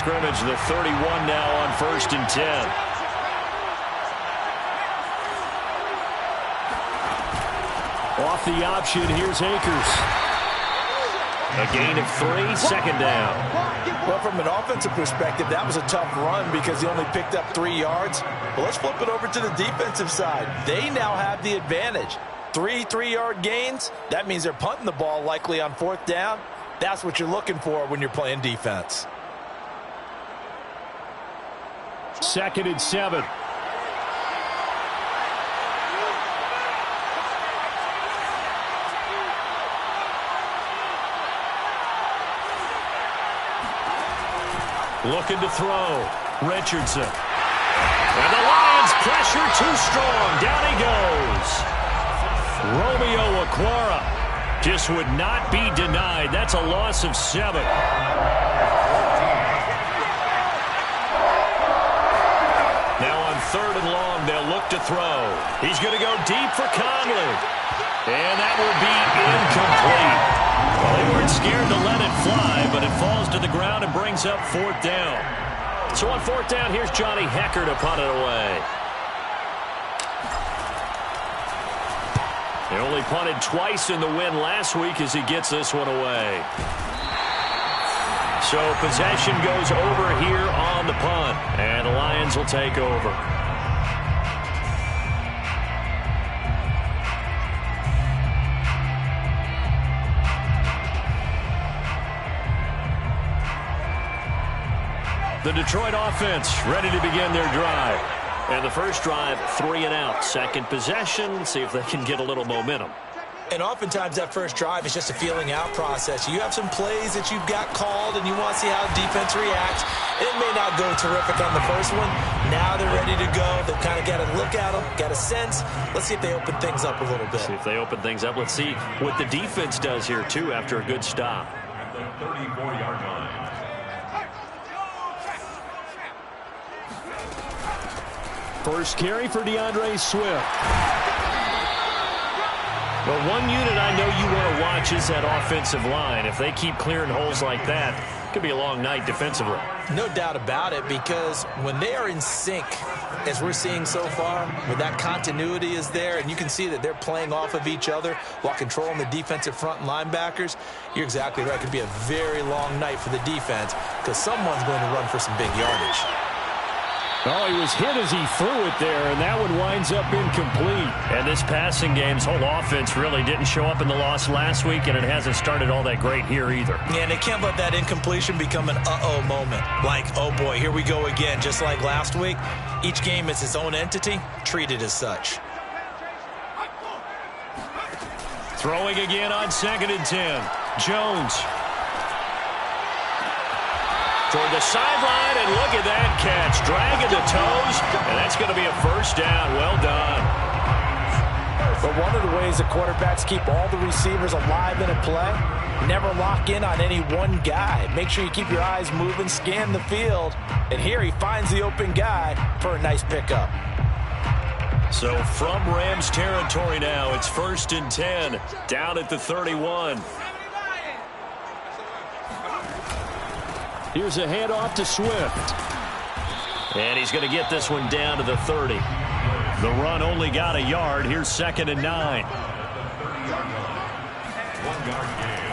scrimmage, the 31 now on 1st and 10. Off the option, here's Akers. A gain of 3, 2nd down. Well, from an offensive perspective, that was a tough run because he only picked up 3 yards. But let's flip it over to the defensive side. They now have the advantage. 3 3-yard gains, that means they're punting the ball likely on 4th down. That's what you're looking for when you're playing defense. 2nd and 7. Looking to throw. Richardson. And the Lions pressure too strong. Down he goes. Romeo Okwara just would not be denied. That's a loss of 7. Now on 3rd and long, they'll look to throw. He's going to go deep for Conley. And that will be incomplete. Well, they weren't scared to let it fly, but it falls to the ground and brings up 4th down. So on 4th down, here's Johnny Hecker to punt it away. He only punted twice in the win last week as he gets this one away. So possession goes over here on the punt, and the Lions will take over. The Detroit offense ready to begin their drive. And the first drive, 3 and out. Second possession, see if they can get a little momentum. And oftentimes that first drive is just a feeling out process. You have some plays that you've got called and you want to see how defense reacts. It may not go terrific on the first one. Now they're ready to go. They've kind of got to look at them, got a sense. Let's see if they open things up a little bit. See if they open things up. Let's see what the defense does here, too, after a good stop. At the 34-yard line. First carry for DeAndre Swift. Well, one unit I know you want to watch is that offensive line. If they keep clearing holes like that, it could be a long night defensively. No doubt about it, because when they are in sync, as we're seeing so far, when that continuity is there, and you can see that they're playing off of each other while controlling the defensive front and linebackers, you're exactly right. It could be a very long night for the defense because someone's going to run for some big yardage. Oh, he was hit as he threw it there, and that one winds up incomplete. And this passing game's whole offense really didn't show up in the loss last week, and it hasn't started all that great here either. Yeah, and they can't let that incompletion become an uh-oh moment. Like, oh boy, here we go again, just like last week. Each game is its own entity, treated as such. Throwing again on 2nd and 10. Jones. Toward the sideline, and look at that catch. Dragging the toes, and that's going to be a first down. Well done. But one of the ways the quarterbacks keep all the receivers alive in a play, never lock in on any one guy. Make sure you keep your eyes moving, scan the field, and here he finds the open guy for a nice pickup. So from Rams territory now, it's 1st and 10, down at the 31. Here's a handoff to Swift. And he's going to get this one down to the 30. The run only got a yard. Here's 2nd and 9.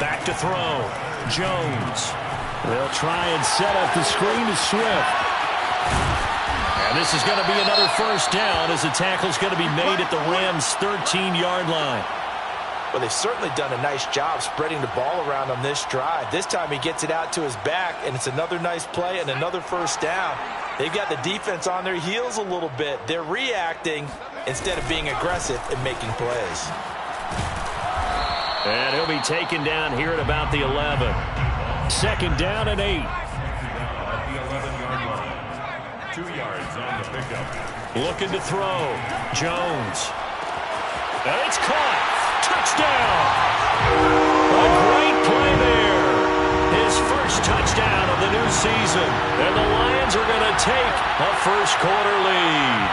Back to throw. Jones. They'll try and set up the screen to Swift. And this is going to be another first down as the tackle's going to be made at the Rams' 13-yard line. Well, they've certainly done a nice job spreading the ball around on this drive. This time he gets it out to his back, and it's another nice play and another first down. They've got the defense on their heels a little bit. They're reacting instead of being aggressive and making plays. And he'll be taken down here at about the 11. 2nd down and 8. At the 11-yard line. 2 yards on the pickup. Looking to throw. Jones. And it's caught. Touchdown! A great play there. His first touchdown of the new season. And the Lions are going to take a first quarter lead.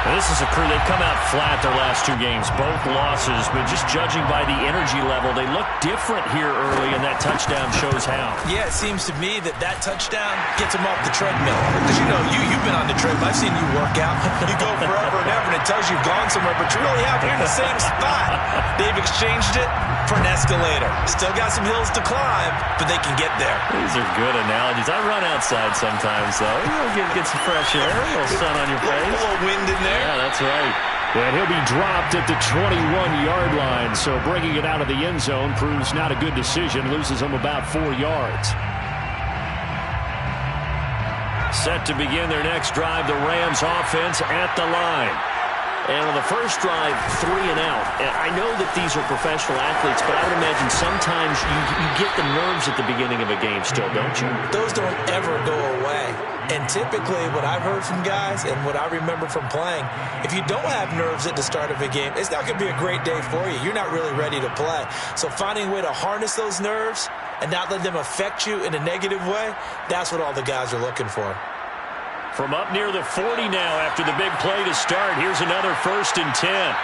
This is a crew, they've come out flat their last two games, both losses, but just judging by the energy level, they look different here early, and that touchdown shows how. Yeah, it seems to me that touchdown gets them off the treadmill. Because, you've been on the treadmill. I've seen you work out. You go forever and ever, and it tells you you've gone somewhere, but you really have here in the same spot. They've exchanged it for an escalator. Still got some hills to climb, but they can get there. These are good analogies. I run outside sometimes, though. Get some fresh air, a little sun on your face. A little wind in there. Yeah, that's right. And he'll be dropped at the 21-yard line, so bringing it out of the end zone proves not a good decision, loses him about 4 yards. Set to begin their next drive, the Rams offense at the line. And on the first drive, 3 and out. And I know that these are professional athletes, but I would imagine sometimes you get the nerves at the beginning of a game still, don't you? Those don't ever go away. And typically what I've heard from guys and what I remember from playing, if you don't have nerves at the start of a game, it's not going to be a great day for you. You're not really ready to play. So finding a way to harness those nerves and not let them affect you in a negative way, that's what all the guys are looking for. From up near the 40 now after the big play to start, here's another 1st and 10.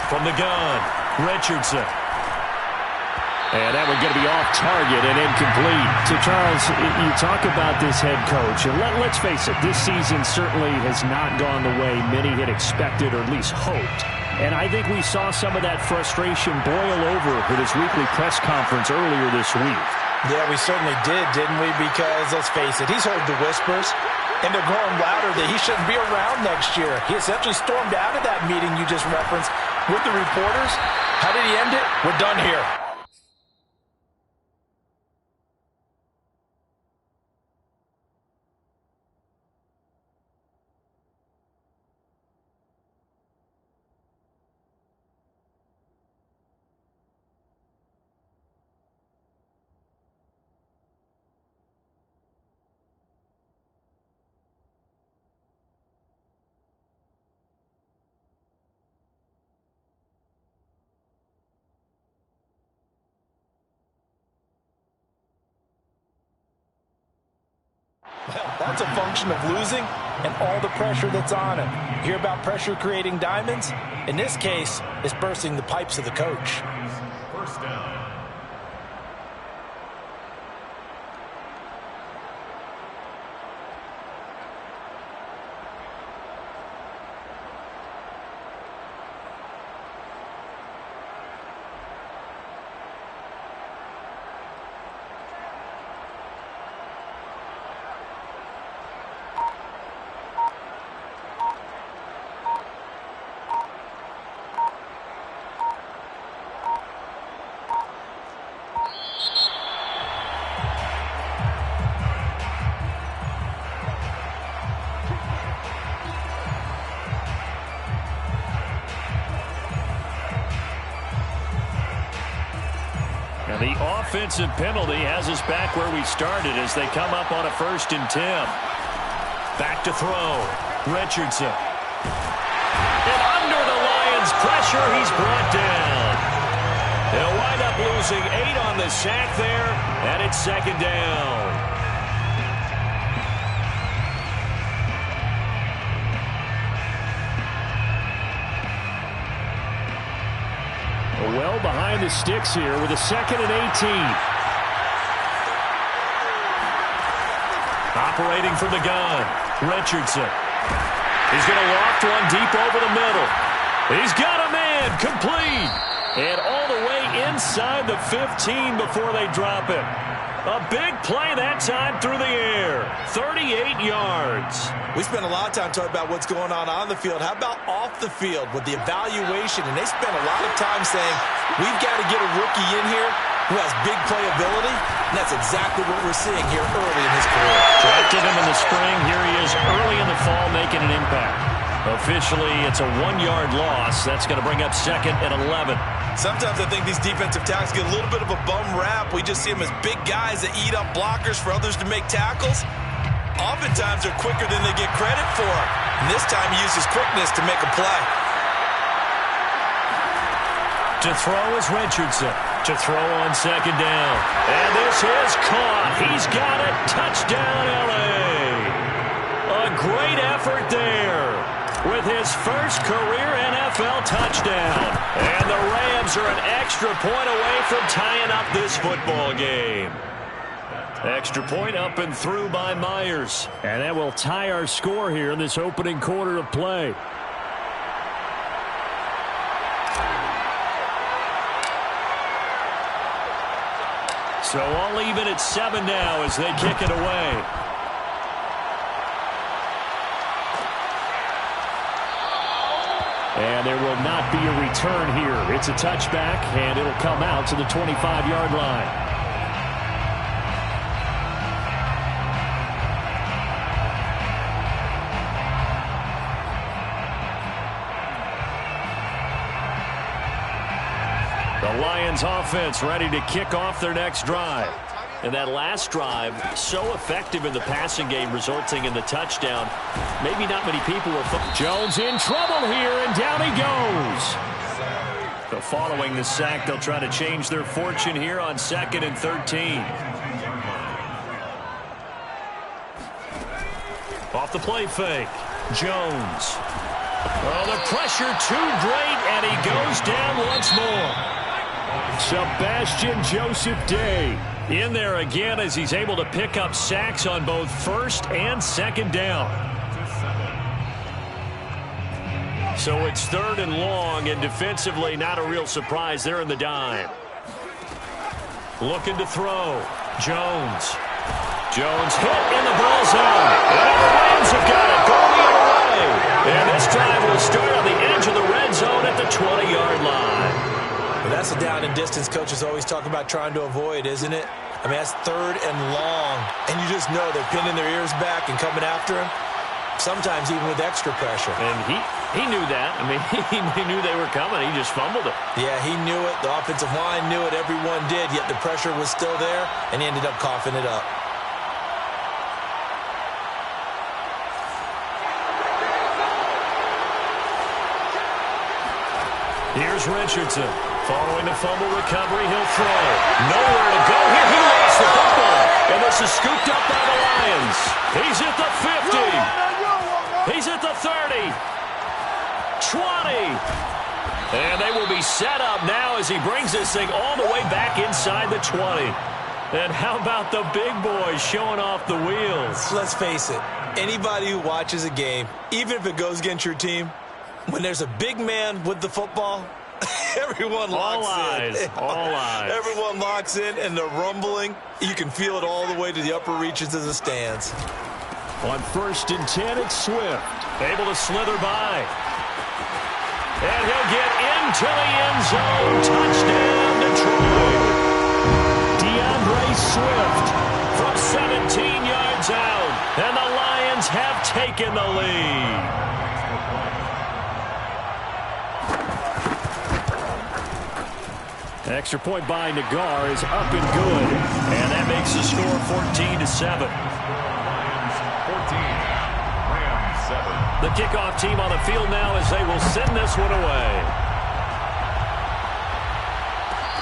From the gun, Richardson. And that one going to be off target and incomplete. So, Charles, you talk about this head coach, and let's face it, this season certainly has not gone the way many had expected or at least hoped. And I think we saw some of that frustration boil over with his weekly press conference earlier this week. Yeah, we certainly did, didn't we? Because, let's face it, he's heard the whispers, and they're growing louder that he shouldn't be around next year. He essentially stormed out of that meeting you just referenced with the reporters. How did he end it? We're done here. Well, that's a function of losing and all the pressure that's on him. You hear about pressure creating diamonds? In this case, it's bursting the pipes of the coach. First down. The offensive penalty has us back where we started as they come up on a 1st and 10. Back to throw. Richardson. And under the Lions' pressure, he's brought down. They'll wind up losing 8 on the sack there, and it's 2nd down. Well behind the sticks here with a 2nd and 18. Operating from the gun, Richardson. He's going to loft one deep over the middle. He's got a man, complete. And all the way inside the 15 before they drop it. A big play that time through the air. 38 yards. We spent a lot of time talking about what's going on the field. How about off the field with the evaluation? And they spent a lot of time saying, we've got to get a rookie in here who has big playability. And that's exactly what we're seeing here early in his career. Drafted him in the spring. Here he is early in the fall making an impact. Officially, it's a 1-yard loss. That's going to bring up 2nd and 11. Sometimes I think these defensive tackles get a little bit of a bum rap. We just see them as big guys that eat up blockers for others to make tackles. Oftentimes they're quicker than they get credit for. And this time he uses quickness to make a play. To throw is Richardson. To throw on 2nd down. And this is caught. He's got it. Touchdown, L.A. A great effort there with his first career NFL touchdown. And the Rams are an extra point away from tying up this football game. Extra point up and through by Myers. And that will tie our score here in this opening quarter of play. So all even at 7 now as they kick it away. And there will not be a return here. It's a touchback, and it'll come out to the 25-yard line. The Lions offense ready to kick off their next drive. And that last drive, so effective in the passing game, resulting in the touchdown. Maybe not many people were. Jones in trouble here, and down he goes. So following the sack, they'll try to change their fortune here on 2nd and 13. Off the play fake. Jones. Oh, the pressure too great, and he goes down once more. Sebastian Joseph Day in there again as he's able to pick up sacks on both 1st and 2nd down. So it's 3rd and long, and defensively not a real surprise. They're in the dime. Looking to throw. Jones. Jones hit in the ball zone. And the Rams have got it going the other way. And this drive will start on the edge of the red zone at the 20-yard line. Well, that's a down and distance coaches always talk about trying to avoid, isn't it? I mean, that's 3rd and long, and you just know they're pinning their ears back and coming after him, sometimes even with extra pressure. And he knew that. I mean, he knew they were coming. He just fumbled it. Yeah, he knew it. The offensive line knew it. Everyone did, yet the pressure was still there, and he ended up coughing it up. Here's Richardson. Following the fumble recovery, he'll throw. Nowhere to go here. He lost the football. And this is scooped up by the Lions. He's at the 50. He's at the 30. 20. And they will be set up now as he brings this thing all the way back inside the 20. And how about the big boys showing off the wheels? Let's face it. Anybody who watches a game, even if it goes against your team, when there's a big man with the football, everyone locks in. All eyes. Everyone locks in, and the rumbling, you can feel it all the way to the upper reaches of the stands. On 1st and 10, it's Swift. Able to slither by. And he'll get into the end zone. Touchdown, Detroit. DeAndre Swift from 17 yards out. And the Lions have taken the lead. Extra point by Nagar is up and good. And that makes the score 14-7. Lions 14, Rams 7. The kickoff team on the field now as they will send this one away.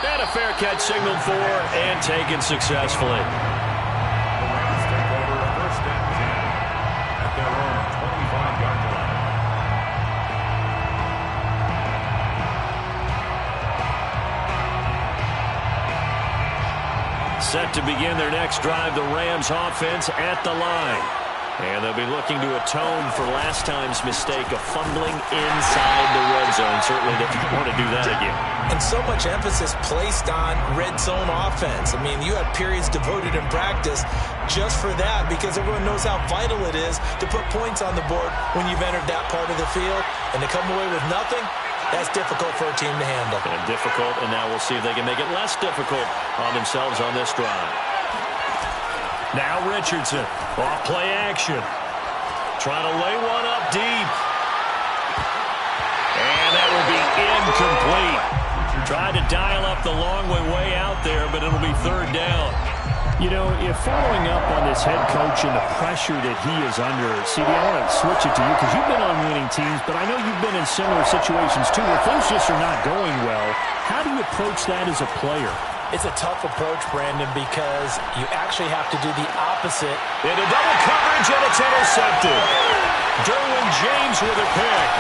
And a fair catch signaled for and taken successfully. The Rams take over 1st and 10 at their own 25-yard line. Set to begin their next drive, the Rams offense at the line. And they'll be looking to atone for last time's mistake of fumbling inside the red zone. Certainly they don't want to do that again. And so much emphasis placed on red zone offense. I mean, you had periods devoted in practice just for that because everyone knows how vital it is to put points on the board when you've entered that part of the field. And to come away with nothing, that's difficult for a team to handle. And difficult, and now we'll see if they can make it less difficult on themselves on this drive. Now Richardson, off play action. Trying to lay one up deep. And that will be incomplete. Tried to dial up the long way out there, but it'll be 3rd down. You know, if following up on this head coach and the pressure that he is under, CD, I want to switch it to you because you've been on winning teams, but I know you've been in similar situations too where things just are not going well. How do you approach that as a player? It's a tough approach, Brandon, because you actually have to do the opposite. Into double coverage, and it's intercepted. Derwin James with a pick.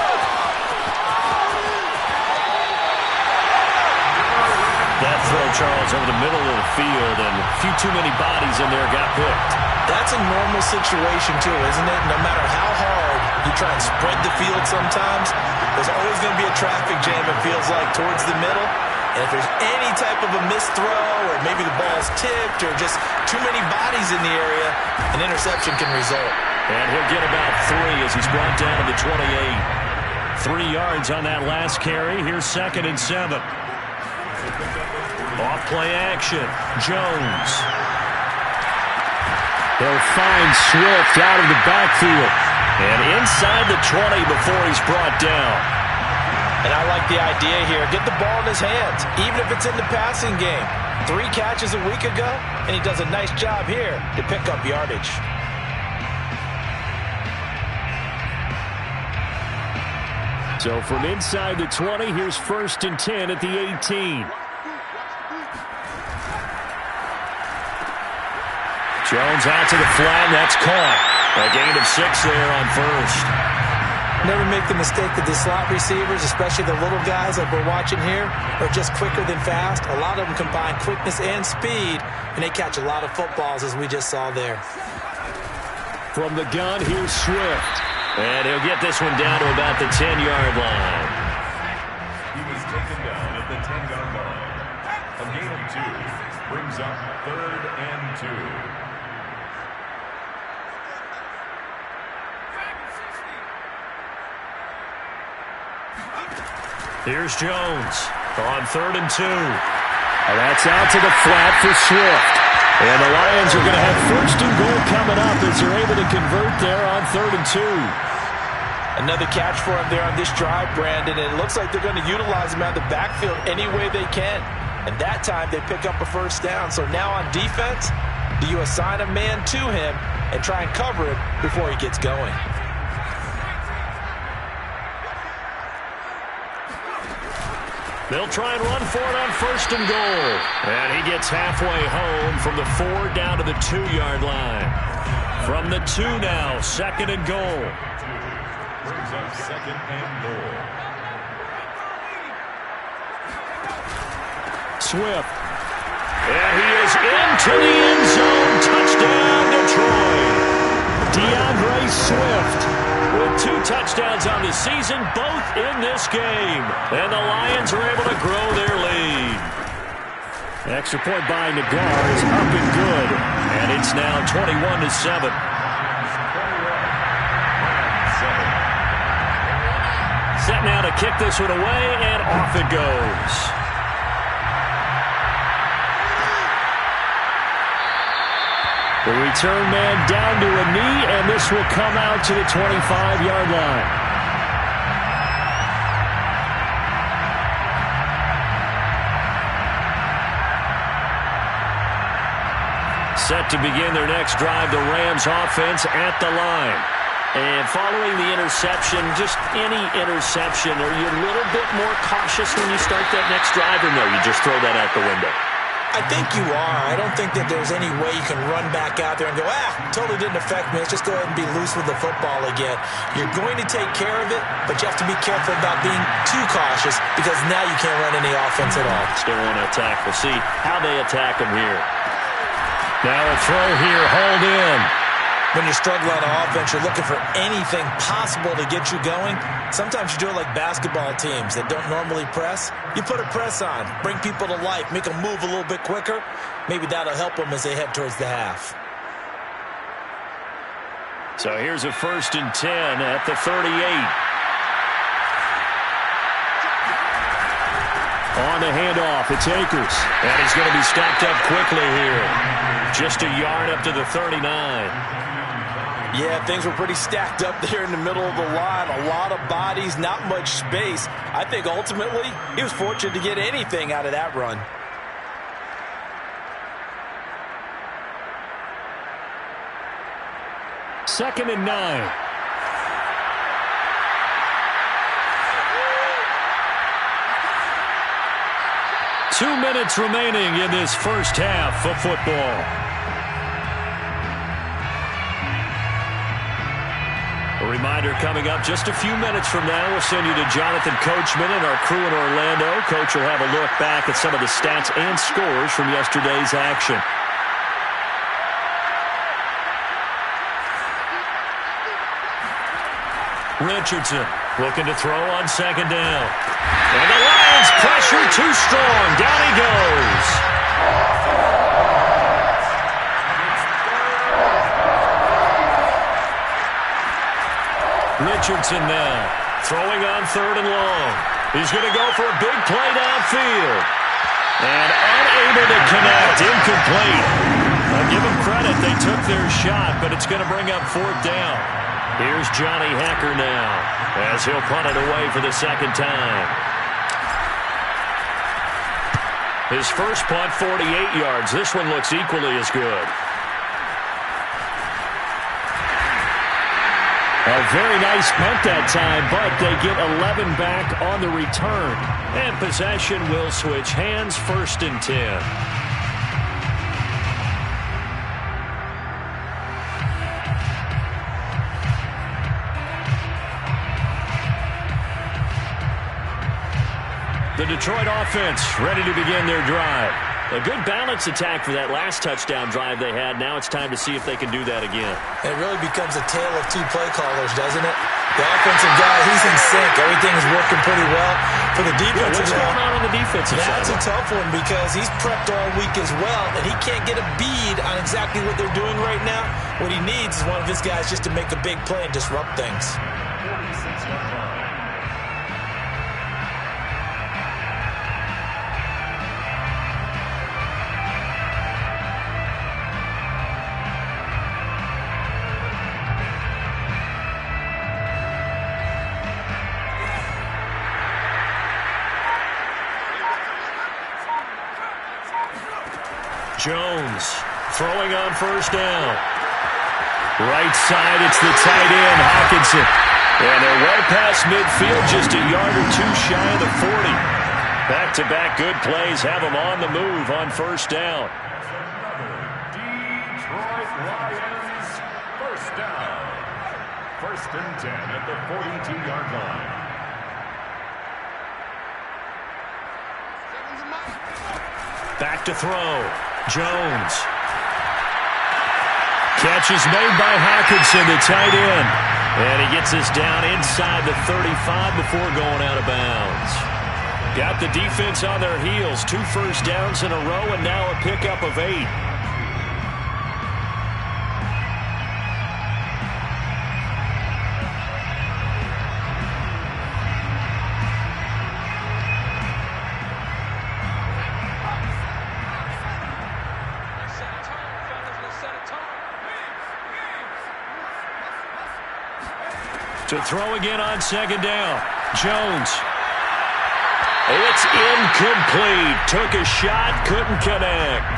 That throw, Charles, over the middle of the field, and a few too many bodies in there got picked. That's a normal situation, too, isn't it? No matter how hard you try and spread the field sometimes, there's always going to be a traffic jam, it feels like, towards the middle. And if there's any type of a missed throw, or maybe the ball's tipped, or just too many bodies in the area, an interception can result. And he'll get about 3 as he's brought down to the 28. 3 yards on that last carry. Here's 2nd and 7. Off play action. Jones. They'll find Swift out of the backfield. And inside the 20 before he's brought down. And I like the idea here. Get the ball in his hands, even if it's in the passing game. 3 catches a week ago, and he does a nice job here to pick up yardage. So from inside the 20, here's 1st and 10 at the 18. Jones out to the flat, and that's caught. A gain of 6 there on 1st. Never make the mistake that the slot receivers, especially the little guys like we're watching here, are just quicker than fast. A lot of them combine quickness and speed, and they catch a lot of footballs, as we just saw there. From the gun, here's Swift. And he'll get this one down to about the 10-yard line. He was taken down at the 10-yard line. A gain of 2 brings up 3rd and 2. Here's Jones on 3rd and 2. That's out to the flat for Swift. And the Lions are going to have 1st and goal coming up as they're able to convert there on 3rd and 2. Another catch for him there on this drive, Brandon, and it looks like they're going to utilize him out of the backfield any way they can. And that time they pick up a 1st down. So now on defense, do you assign a man to him and try and cover him before he gets going? They'll try and run for it on 1st and goal. And he gets halfway home from the 4 down to the 2-yard line. From the 2 now, 2nd and goal. Brings up 2nd and goal. Swift. And he is into the end zone. Touchdown, Detroit. DeAndre Swift with 2 touchdowns on the season, both in this game. And the Lions are able to grow their lead. Extra point by Nagar is up and good. And it's now 21-7. Set now to kick this one away, and off it goes. The return man down to a knee, and this will come out to the 25-yard line. Set to begin their next drive, the Rams offense at the line. And following the interception, just any interception, are you a little bit more cautious when you start that next drive, or no, you just throw that out the window? I think you are. I don't think that there's any way you can run back out there and go, totally didn't affect me. Let's just go ahead and be loose with the football again. You're going to take care of it, but you have to be careful about being too cautious because now you can't run any offense at all. Still want to attack. We'll see how they attack them here. Now a throw here, hauled in. When you struggle on offense, you're looking for anything possible to get you going. Sometimes you do it like basketball teams that don't normally press. You put a press on, bring people to life, make them move a little bit quicker. Maybe that'll help them as they head towards the half. So here's a 1st and 10 at the 38. On the handoff, it's Akers. And he's going to be stopped up quickly here. Just a yard up to the 39. Yeah, things were pretty stacked up there in the middle of the line. A lot of bodies, not much space. I think ultimately he was fortunate to get anything out of that run. Second and 9. 2 minutes remaining in this first half of football. A reminder coming up just a few minutes from now. We'll send you to Jonathan Coachman and our crew in Orlando. Coach will have a look back at some of the stats and scores from yesterday's action. Richardson looking to throw on second down. And the Lions pressure too strong. Down he goes. Richardson now throwing on third and long. He's going to go for a big play downfield. And unable to connect. Incomplete. I'll give them credit. They took their shot, but it's going to bring up fourth down. Here's Johnny Hacker now as he'll punt it away for the second time. His first punt, 48 yards. This one looks equally as good. A very nice punt that time, but they get 11 back on the return. And possession will switch hands, 1st and 10. The Detroit offense ready to begin their drive. A good balanced attack for that last touchdown drive they had. Now it's time to see if they can do that again. It really becomes a tale of two play callers, doesn't it? The offensive guy, he's in sync. Everything is working pretty well. For the defensive what's going on the defensive side? That's a tough one because he's prepped all week as well, and he can't get a bead on exactly what they're doing right now. What he needs is one of his guys just to make a big play and disrupt things. 46-yard line. Jones throwing on first down. Right side, it's the tight end, Hawkinson. And they're well past midfield, just a yard or two shy of the 40. Back-to-back good plays have them on the move on first down. Detroit Lions, first down. 1st and 10 at the 42-yard line. Back to throw. Jones. Catch is made by Hawkinson, the tight end. And he gets us down inside the 35 before going out of bounds. Got the defense on their heels. 2 first downs in a row and now a pickup of 8. To throw again on second down. Jones. It's incomplete. Took a shot, couldn't connect.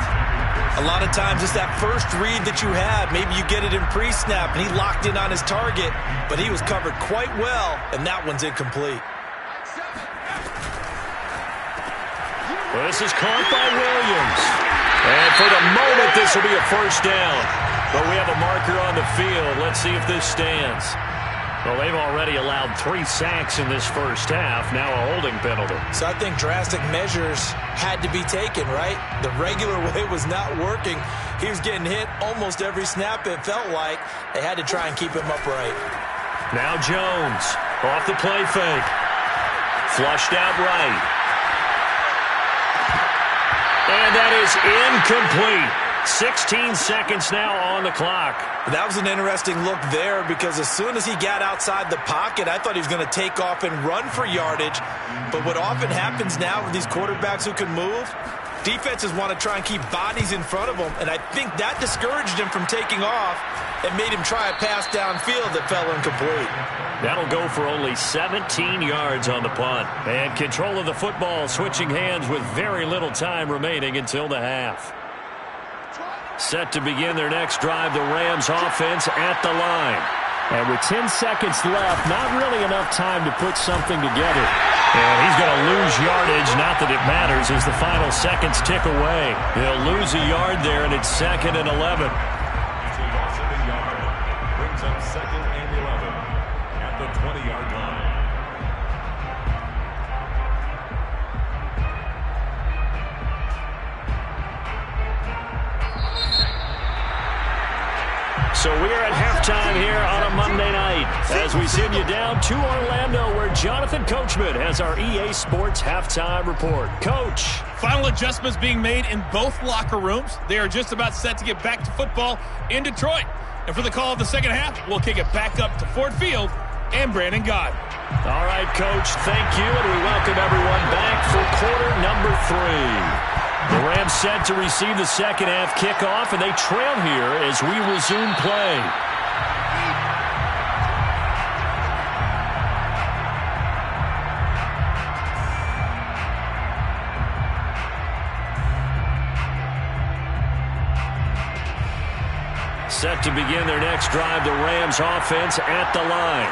A lot of times it's that first read that you have. Maybe you get it in pre-snap, and he locked in on his target, but he was covered quite well, and that one's incomplete. Well, this is caught by Williams. And for the moment, this will be a first down. But we have a marker on the field. Let's see if this stands. Well, they've already allowed 3 sacks in this first half. Now a holding penalty. So I think drastic measures had to be taken, right? The regular way was not working. He was getting hit almost every snap, it felt like. They had to try and keep him upright. Now Jones off the play fake. Flushed out right. And that is incomplete. 16 seconds now on the clock. That was an interesting look there because as soon as he got outside the pocket, I thought he was going to take off and run for yardage. But what often happens now with these quarterbacks who can move, defenses want to try and keep bodies in front of them, and I think that discouraged him from taking off and made him try a pass downfield that fell incomplete. That'll go for only 17 yards on the punt. And control of the football switching hands with very little time remaining until the half. Set to begin their next drive, the Rams offense at the line. And with 10 seconds left, not really enough time to put something together. And he's going to lose yardage. Not that it matters as the final seconds tick away. He'll lose a yard there, and it's 2nd and 11. It's a loss of a yard. Brings up 2nd and 11 at the 20-yard line. So we are at halftime here on a Monday night as we send you down to Orlando where Jonathan Coachman has our EA Sports halftime report. Coach. Final adjustments being made in both locker rooms. They are just about set to get back to football in Detroit. And for the call of the second half, we'll kick it back up to Ford Field and Brandon Gott. All right, Coach, thank you, and we welcome everyone back for quarter number 3. The Rams set to receive the second half kickoff, and they trail here as we resume play. Set to begin their next drive, the Rams offense at the line.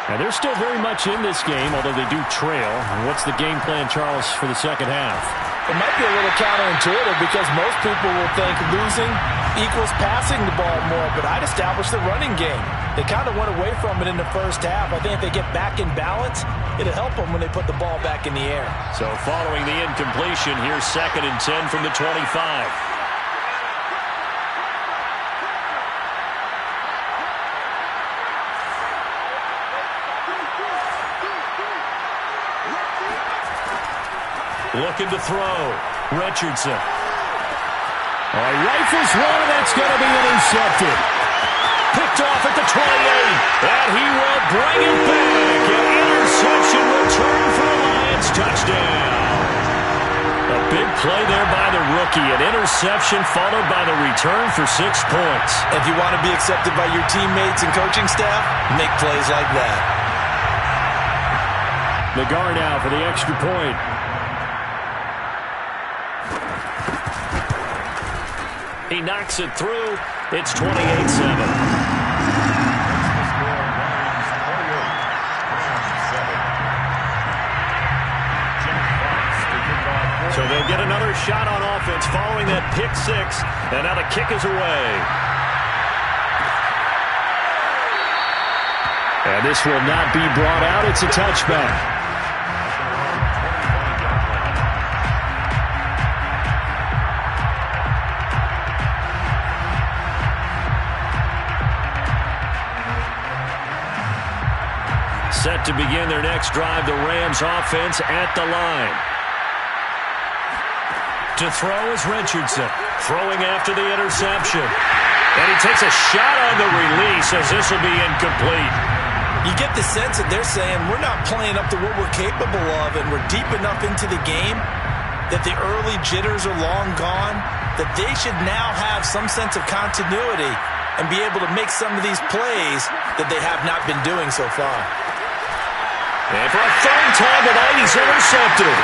Now, they're still very much in this game, although they do trail. What's the game plan, Charles, for the second half? It might be a little counterintuitive because most people will think losing equals passing the ball more, but I'd establish the running game. They kind of went away from it in the first half. I think if they get back in balance, it'll help them when they put the ball back in the air. So following the incompletion, here's 2nd and 10 from the 25. Looking to throw. Richardson. Rifles one, and that's going to be intercepted. Picked off at the 28. And he will bring it back. An interception return for the Lions. Touchdown. A big play there by the rookie. An interception followed by the return for 6 points. If you want to be accepted by your teammates and coaching staff, make plays like that. The guard now for the extra point. He knocks it through. It's 28-7. So they'll get another shot on offense following that pick 6. And now the kick is away. And this will not be brought out. It's a touchback. Set to begin their next drive, the Rams offense at the line. To throw is Richardson, throwing after the interception. And he takes a shot on the release as this will be incomplete. You get the sense that they're saying we're not playing up to what we're capable of and we're deep enough into the game that the early jitters are long gone, that they should now have some sense of continuity and be able to make some of these plays that they have not been doing so far. And for a third time tonight, he's intercepted.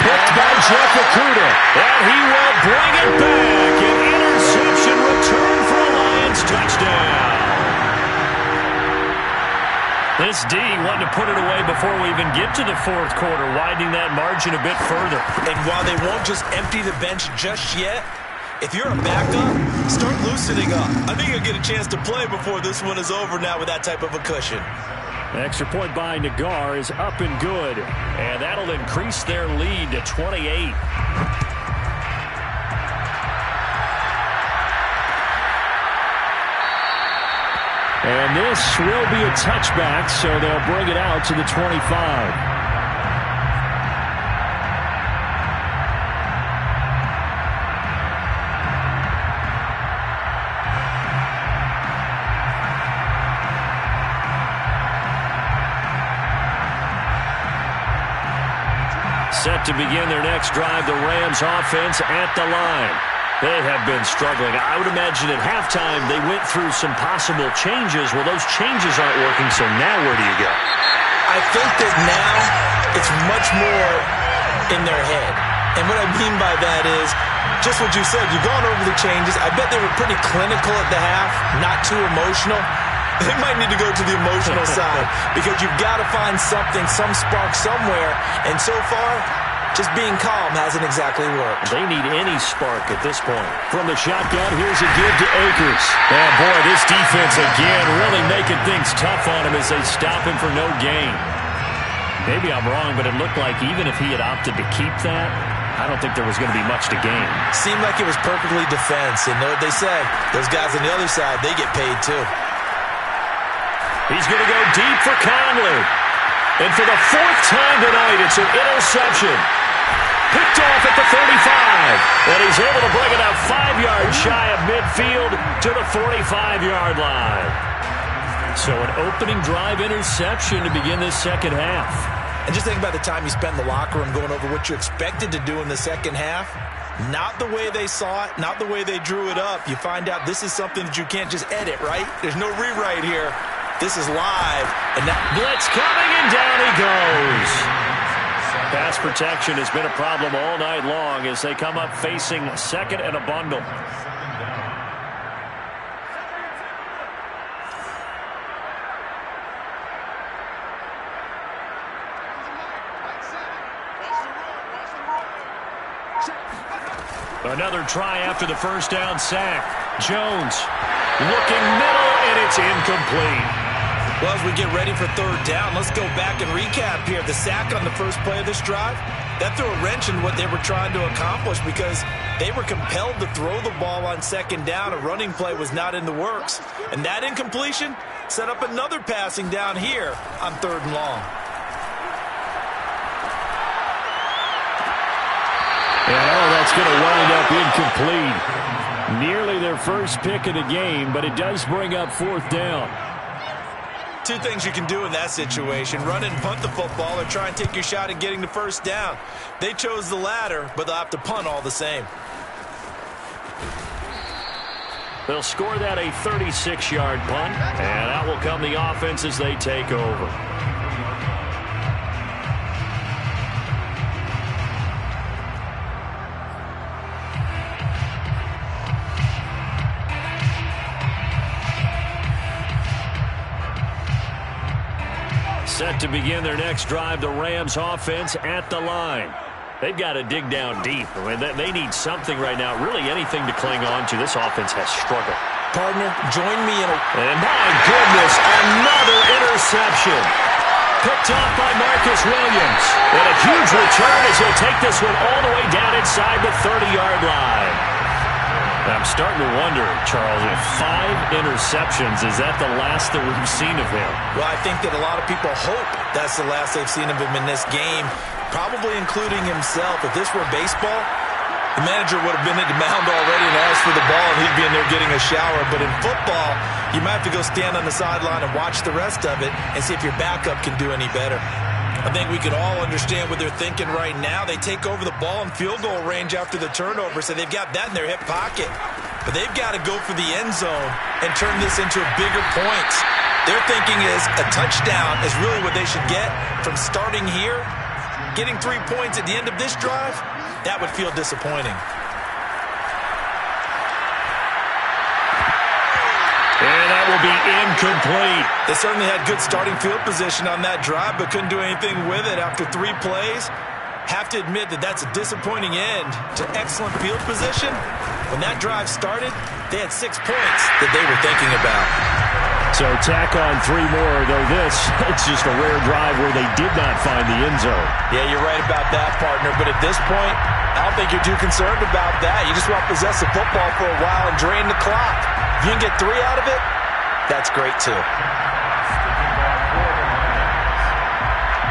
Picked by Jeff Okudah. And he will bring it back. An interception return for a Lions touchdown. This D wanted to put it away before we even get to the fourth quarter, widening that margin a bit further. And while they won't just empty the bench just yet, if you're a backup, start loosening up. I think you'll get a chance to play before this one is over now with that type of a cushion. The extra point by Nagar is up and good. And that'll increase their lead to 28. And this will be a touchback, so they'll bring it out to the 25. Set to begin their next drive, the Rams offense at the line. They have been struggling. I would imagine at halftime they went through some possible changes. Well, those changes aren't working, so now where do you go? I think that now it's much more in their head. And what I mean by that is just what you said. You've gone over the changes. I bet they were pretty clinical at the half, not too emotional. They might need to go to the emotional side because you've got to find something, some spark somewhere. And so far, just being calm hasn't exactly worked. They need any spark at this point. From the shotgun, here's a give to Akers. Oh, boy, this defense again really making things tough on him as they stop him for no gain. Maybe I'm wrong, but it looked like even if he had opted to keep that, I don't think there was going to be much to gain. Seemed like it was perfectly defense. And they said, those guys on the other side, they get paid too. He's going to go deep for Conley. And for the fourth time tonight, it's an interception. Picked off at the 35. And he's able to bring it out 5 yards shy of midfield to the 45-yard line. So an opening drive interception to begin this second half. And just think about the time you spent in the locker room going over what you expected to do in the second half. Not the way they saw it, not the way they drew it up. You find out this is something that you can't just edit, right? There's no rewrite here. This is live. And now blitz coming, and down he goes. Pass protection has been a problem all night long as they come up facing second and a bundle. Another try after the first down sack. Jones looking middle, and it's incomplete. Well, as we get ready for third down, let's go back and recap here. The sack on the first play of this drive, that threw a wrench in what they were trying to accomplish because they were compelled to throw the ball on second down. A running play was not in the works. And that incompletion set up another passing down here on third and long. And that's going to wind up incomplete. Nearly their first pick of the game, but it does bring up fourth down. Two things you can do in that situation: run and punt the football, or try and take your shot at getting the first down. They chose the latter, but they'll have to punt all the same. They'll score that a 36-yard punt, and that will come the offense as they take over. Set to begin their next drive, the Rams offense at the line. They've got to dig down deep. I mean, they need something right now, really anything to cling on to. This offense has struggled. Partner, join me in a... And my goodness, another interception. Picked off by Marcus Williams. And a huge return as he'll take this one all the way down inside the 30-yard line. I'm starting to wonder, Charles, if 5 interceptions, is that the last that we've seen of him? Well, I think that a lot of people hope that's the last they've seen of him in this game, probably including himself. If this were baseball, the manager would have been at the mound already and asked for the ball, and he'd be in there getting a shower. But in football, you might have to go stand on the sideline and watch the rest of it and see if your backup can do any better. I think we can all understand what they're thinking right now. They take over the ball in field goal range after the turnover, so they've got that in their hip pocket. But they've got to go for the end zone and turn this into a bigger point. Their thinking is a touchdown is really what they should get from starting here. Getting 3 points at the end of this drive, that would feel disappointing. And that will be incomplete. They certainly had good starting field position on that drive, but couldn't do anything with it after 3 plays. Have to admit that that's a disappointing end to excellent field position. When that drive started, they had 6 points that they were thinking about. So tack on 3 more, though it's just a rare drive where they did not find the end zone. Yeah, you're right about that, partner. But at this point, I don't think you're too concerned about that. You just want to possess the football for a while and drain the clock. If you can get 3 out of it, that's great too.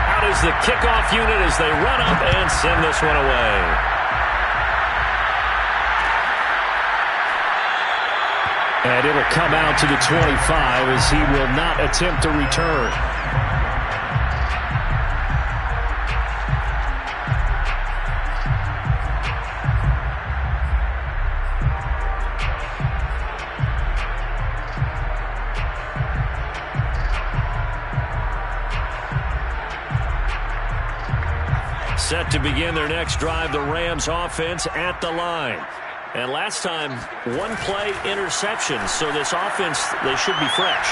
Out is the kickoff unit as they run up and send this one away. And it'll come out to the 25 as he will not attempt to return. Set to begin their next drive, the Rams offense at the line. And last time, one play interception. So this offense, they should be fresh.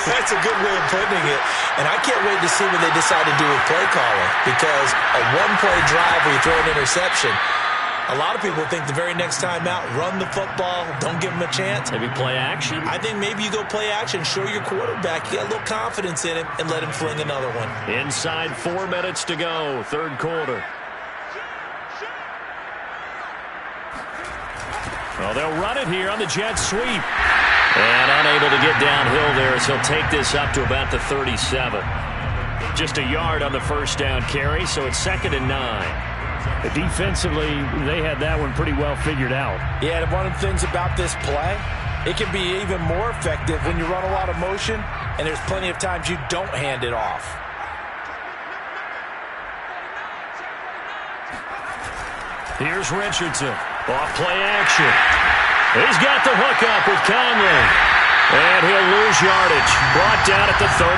That's a good way of putting it. And I can't wait to see what they decide to do with play calling. Because a one-play drive where you throw an interception, a lot of people think the very next time out, run the football, don't give them a chance. Maybe play action? I think maybe you go play action, show your quarterback, you got a little confidence in him, and let him fling another one. Inside 4 minutes to go, third quarter. Well, they'll run it here on the jet sweep. And unable to get downhill there as he'll take this up to about the 37. Just a yard on the first down carry, so it's 2nd and 9. Defensively, they had that one pretty well figured out. Yeah, and one of the things about this play, it can be even more effective when you run a lot of motion, and there's plenty of times you don't hand it off. Here's Richardson. Off play action. He's got the hookup with Conley. And he'll lose yardage. Brought down at the 32.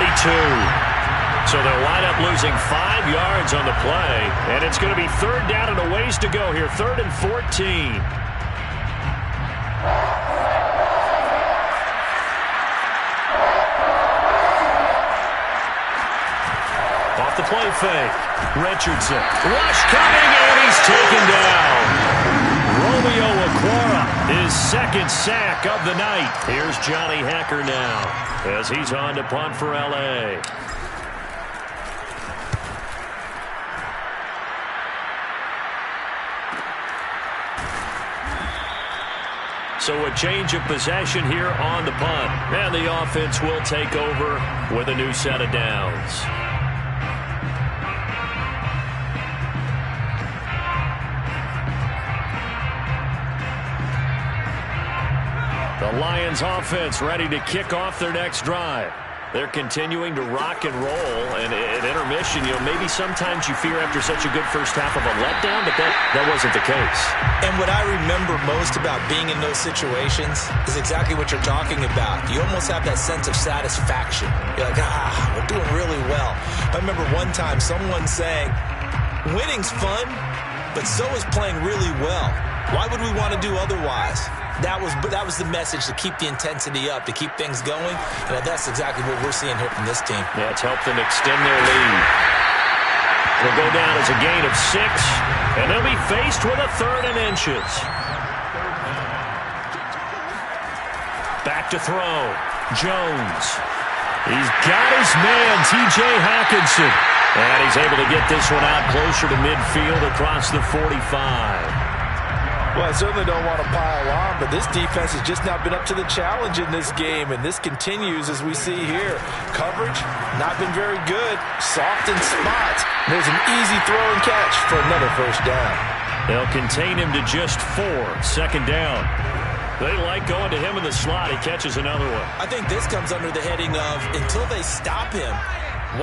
So they'll wind up losing 5 yards on the play. And it's going to be 3rd down and a ways to go here. 3rd and 14. Off the play fake. Richardson. Rush coming, and he's taken down. Romeo Okwara, his 2nd sack of the night. Here's Johnny Hacker now as he's on to punt for L.A. So a change of possession here on the punt. And the offense will take over with a new set of downs. The Lions offense ready to kick off their next drive. They're continuing to rock and roll, and at intermission, maybe sometimes you fear after such a good first half of a letdown, but that wasn't the case. And what I remember most about being in those situations is exactly what you're talking about. You almost have that sense of satisfaction. You're like, we're doing really well. I remember one time someone saying, winning's fun, but so is playing really well. Why would we want to do otherwise? That was the message, to keep the intensity up, to keep things going. And that's exactly what we're seeing here from this team. Yeah, it's helped them extend their lead. It'll go down as a gain of 6, and they'll be faced with a 3rd and inches. Back to throw. Jones. He's got his man, T.J. Hawkinson. And he's able to get this one out closer to midfield across the 45. Well, I certainly don't want to pile on, but this defense has just not been up to the challenge in this game, and this continues as we see here. Coverage, not been very good. Soft in spots. There's an easy throw and catch for another first down. They'll contain him to just 4. 2nd down. They like going to him in the slot. He catches another one. I think this comes under the heading of, until they stop him,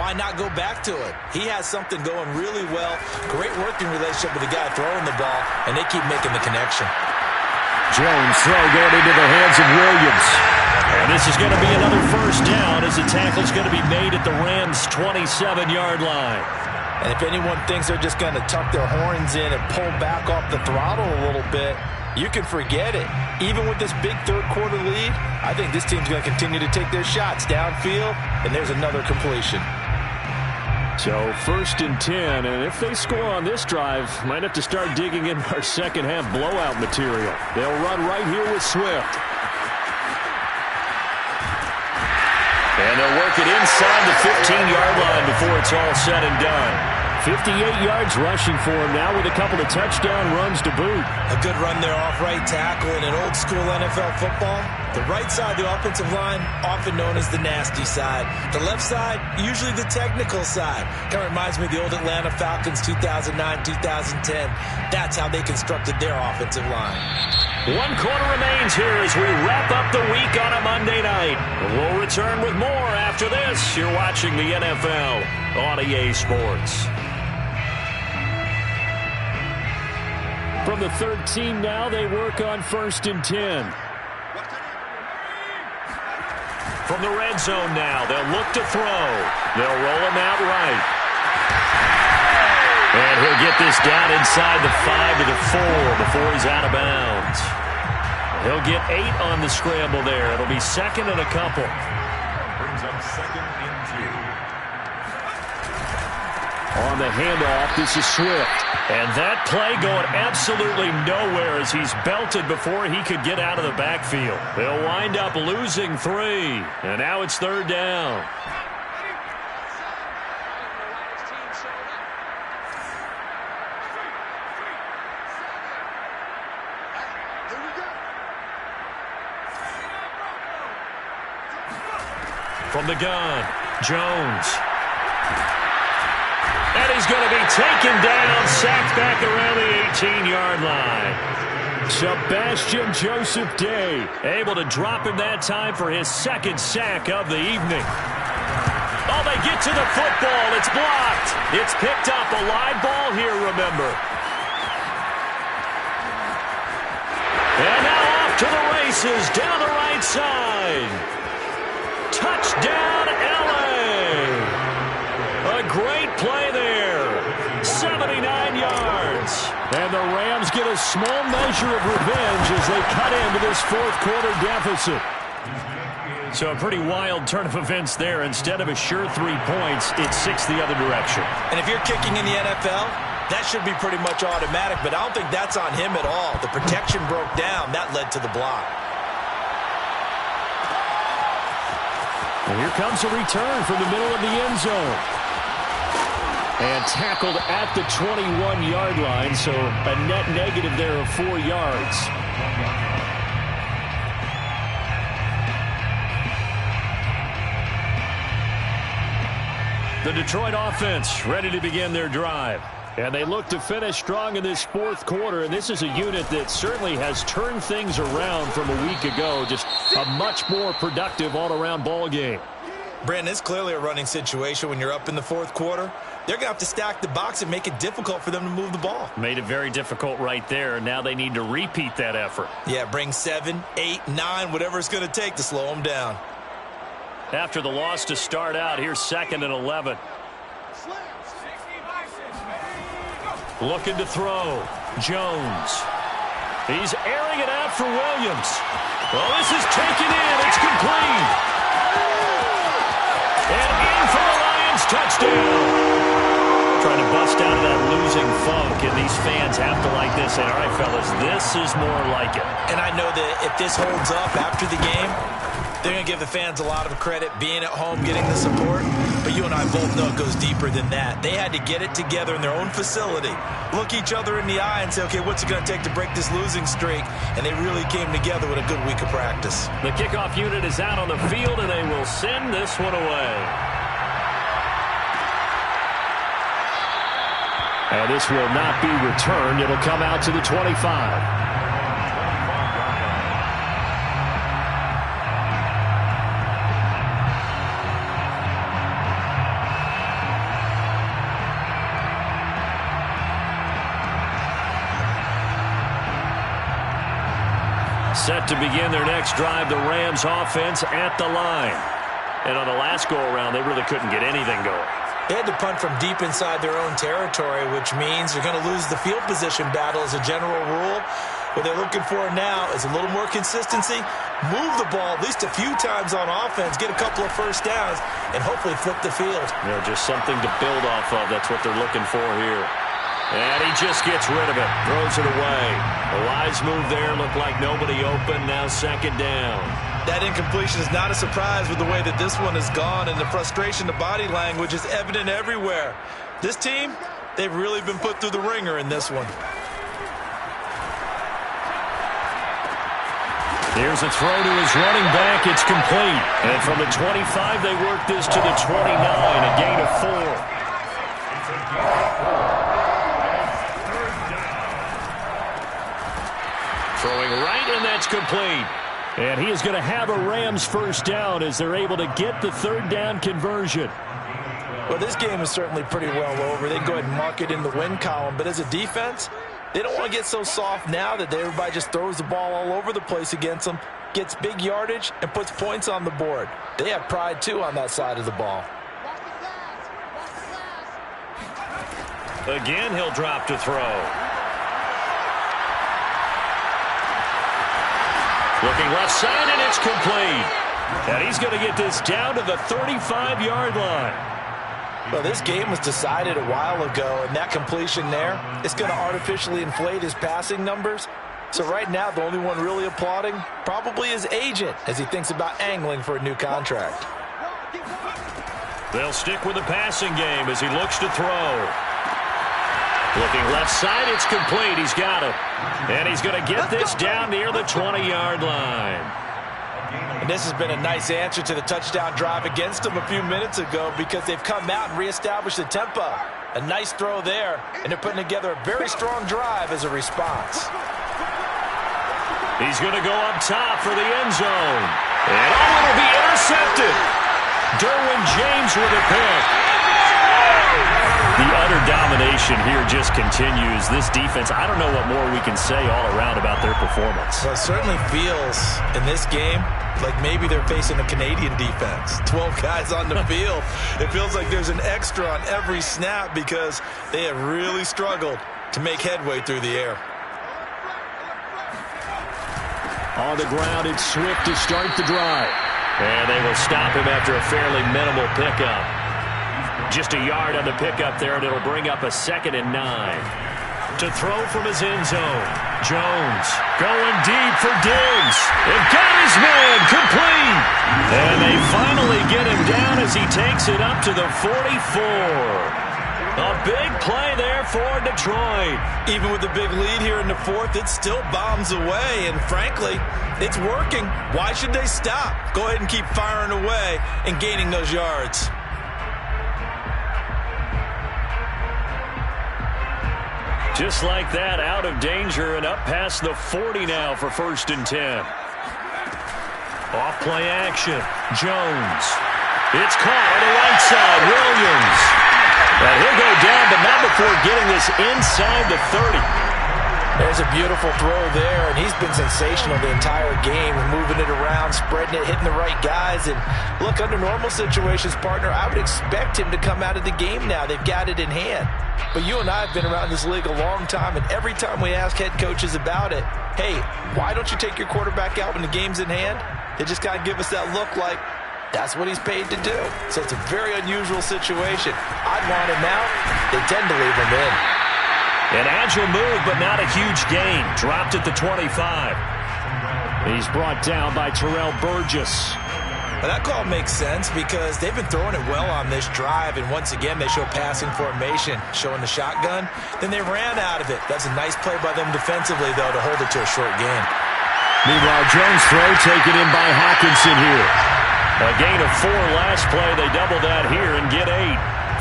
why not go back to it? He has something going really well. Great working relationship with the guy throwing the ball, and they keep making the connection. Jones throw going into the hands of Williams. And this is going to be another first down as the tackle's going to be made at the Rams' 27-yard line. And if anyone thinks they're just going to tuck their horns in and pull back off the throttle a little bit, you can forget it. Even with this big third-quarter lead, I think this team's going to continue to take their shots downfield, and there's another completion. So 1st and 10, and if they score on this drive, might have to start digging in our second-half blowout material. They'll run right here with Swift. And they'll work it inside the 15-yard line before it's all said and done. 58 yards rushing for him now with a couple of touchdown runs to boot. A good run there off right tackle in an old-school NFL football. The right side of the offensive line, often known as the nasty side. The left side, usually the technical side. Kind of reminds me of the old Atlanta Falcons 2009-2010. That's how they constructed their offensive line. 1 quarter remains here as we wrap up the week on a Monday night. We'll return with more after this. You're watching the NFL on EA Sports. From the 13 now, they work on 1st and 10. From the red zone now, they'll look to throw. They'll roll him out right. And he'll get this down inside the 5 to the 4 before he's out of bounds. He'll get 8 on the scramble there. It'll be second and a couple. Brings up second and 2. On the handoff, this is Swift. And that play going absolutely nowhere as he's belted before he could get out of the backfield. They'll wind up losing 3. And now it's third down. From the gun, Jones. And he's going to be taken down, sacked back around the 18-yard line. Sebastian Joseph Day able to drop him that time for his second sack of the evening. Oh, they get to the football. It's blocked. It's picked up. A live ball here, remember. And now off to the races down the right side. Touchdown, L.A. A great play there. 79 yards. And the Rams get a small measure of revenge as they cut into this fourth quarter deficit. So a pretty wild turn of events there. Instead of a sure 3 points, it's 6 the other direction. And if you're kicking in the NFL, that should be pretty much automatic, but I don't think that's on him at all. The protection broke down. That led to the block. And here comes a return from the middle of the end zone. And tackled at the 21-yard line, so a net negative there of 4 yards. The Detroit offense ready to begin their drive. And they look to finish strong in this fourth quarter, and this is a unit that certainly has turned things around from a week ago. Just a much more productive all-around ball game. Brandon, it's clearly a running situation when you're up in the fourth quarter. They're going to have to stack the box and make it difficult for them to move the ball. Made it very difficult right there. Now they need to repeat that effort. Yeah, bring 7, 8, 9, whatever it's going to take to slow them down. After the loss to start out, here's second and 11. Looking to throw. Jones. He's airing it out for Williams. Well, this is taken in. It's complete. And in for the Lions touchdown. Trying to bust out of that losing funk, and these fans have to like this. And all right, fellas, this is more like it. And I know that if this holds up after the game, they're going to give the fans a lot of credit being at home, getting the support. But you and I both know it goes deeper than that. They had to get it together in their own facility, look each other in the eye and say, okay, what's it going to take to break this losing streak? And they really came together with a good week of practice. The kickoff unit is out on the field, and they will send this one away. And this will not be returned. It'll come out to the 25. Set to begin their next drive, the Rams offense at the line. And on the last go-around, they really couldn't get anything going. They had to punt from deep inside their own territory, which means they're going to lose the field position battle as a general rule. What they're looking for now is a little more consistency, move the ball at least a few times on offense, get a couple of first downs, and hopefully flip the field. You know, just something to build off of. That's what they're looking for here. And he just gets rid of it, throws it away. A wise move there, looked like nobody open, now second down. That incompletion is not a surprise with the way that this one has gone, and the frustration, the body language is evident everywhere. This team, they've really been put through the ringer in this one. Here's a throw to his running back. It's complete. And from the 25, they work this to the 29, a gain of 4. Throwing right, and that's complete. And he is going to have a Rams first down as they're able to get the third down conversion. Well, this game is certainly pretty well over. They can go ahead and mark it in the win column. But as a defense, they don't want to get so soft now that everybody just throws the ball all over the place against them, gets big yardage, and puts points on the board. They have pride, too, on that side of the ball. Again, he'll drop to throw. Looking left side, and it's complete. And he's going to get this down to the 35-yard line. Well, this game was decided a while ago, and that completion there, it's going to artificially inflate his passing numbers. So right now, the only one really applauding probably his agent as he thinks about angling for a new contract. They'll stick with the passing game as he looks to throw. Looking left side, it's complete. He's got it. And he's going to get this down near the 20-yard line. And this has been a nice answer to the touchdown drive against them a few minutes ago because they've come out and reestablished the tempo. A nice throw there, and they're putting together a very strong drive as a response. He's going to go up top for the end zone. And it'll be intercepted. Derwin James with a pick. The utter domination here just continues. This defense, I don't know what more we can say all around about their performance. Well, it certainly feels in this game like maybe they're facing a Canadian defense. 12 guys on the field. It feels like there's an extra on every snap because they have really struggled to make headway through the air. On the ground, it's Swift to start the drive. And they will stop him after a fairly minimal pickup. Just a yard on the pickup there, and it'll bring up a 2nd and 9. To throw from his end zone. Jones going deep for Diggs. And got his man complete. And they finally get him down as he takes it up to the 44. A big play there for Detroit. Even with the big lead here in the fourth, it still bombs away. And frankly, it's working. Why should they stop? Go ahead and keep firing away and gaining those yards. Just like that, out of danger and up past the 40 now for 1st and 10. Off play action. Jones. It's caught on the right side. Williams. And he'll go down, but not before getting this inside the 30. There's a beautiful throw there, and he's been sensational the entire game, moving it around, spreading it, hitting the right guys. And look, under normal situations, partner, I would expect him to come out of the game now. They've got it in hand. But you and I have been around this league a long time, and every time we ask head coaches about it, hey, why don't you take your quarterback out when the game's in hand? They just got to give us that look like that's what he's paid to do. So it's a very unusual situation. I'd want him out. They tend to leave him in. An agile move, but not a huge gain. Dropped at the 25. He's brought down by Terrell Burgess. Well, that call makes sense because they've been throwing it well on this drive, and once again they show passing formation, showing the shotgun. Then they ran out of it. That's a nice play by them defensively, though, to hold it to a short gain. Meanwhile, Jones' throw taken in by Hockenson here. A gain of 4 last play. They double that here and get 8.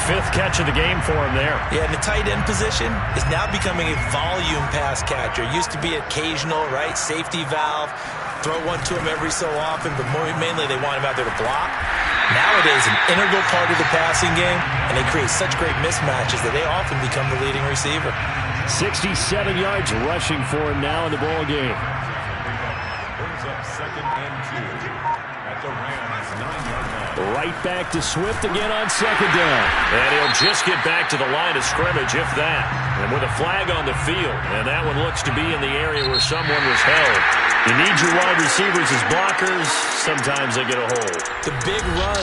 5th catch of the game for him there. Yeah, and the tight end position is now becoming a volume pass catcher. Used to be occasional, right? Safety valve. Throw one to him every so often, but mainly they want him out there to block. Nowadays, an integral part of the passing game, and they create such great mismatches that they often become the leading receiver. 67 yards rushing for him now in the ball game. Brings up 2nd and 2 at the Rams 9-yard line. Right back to Swift again on 2nd down. And he'll just get back to the line of scrimmage, if that. And with a flag on the field, and that one looks to be in the area where someone was held. You need your wide receivers as blockers. Sometimes they get a hold. The big run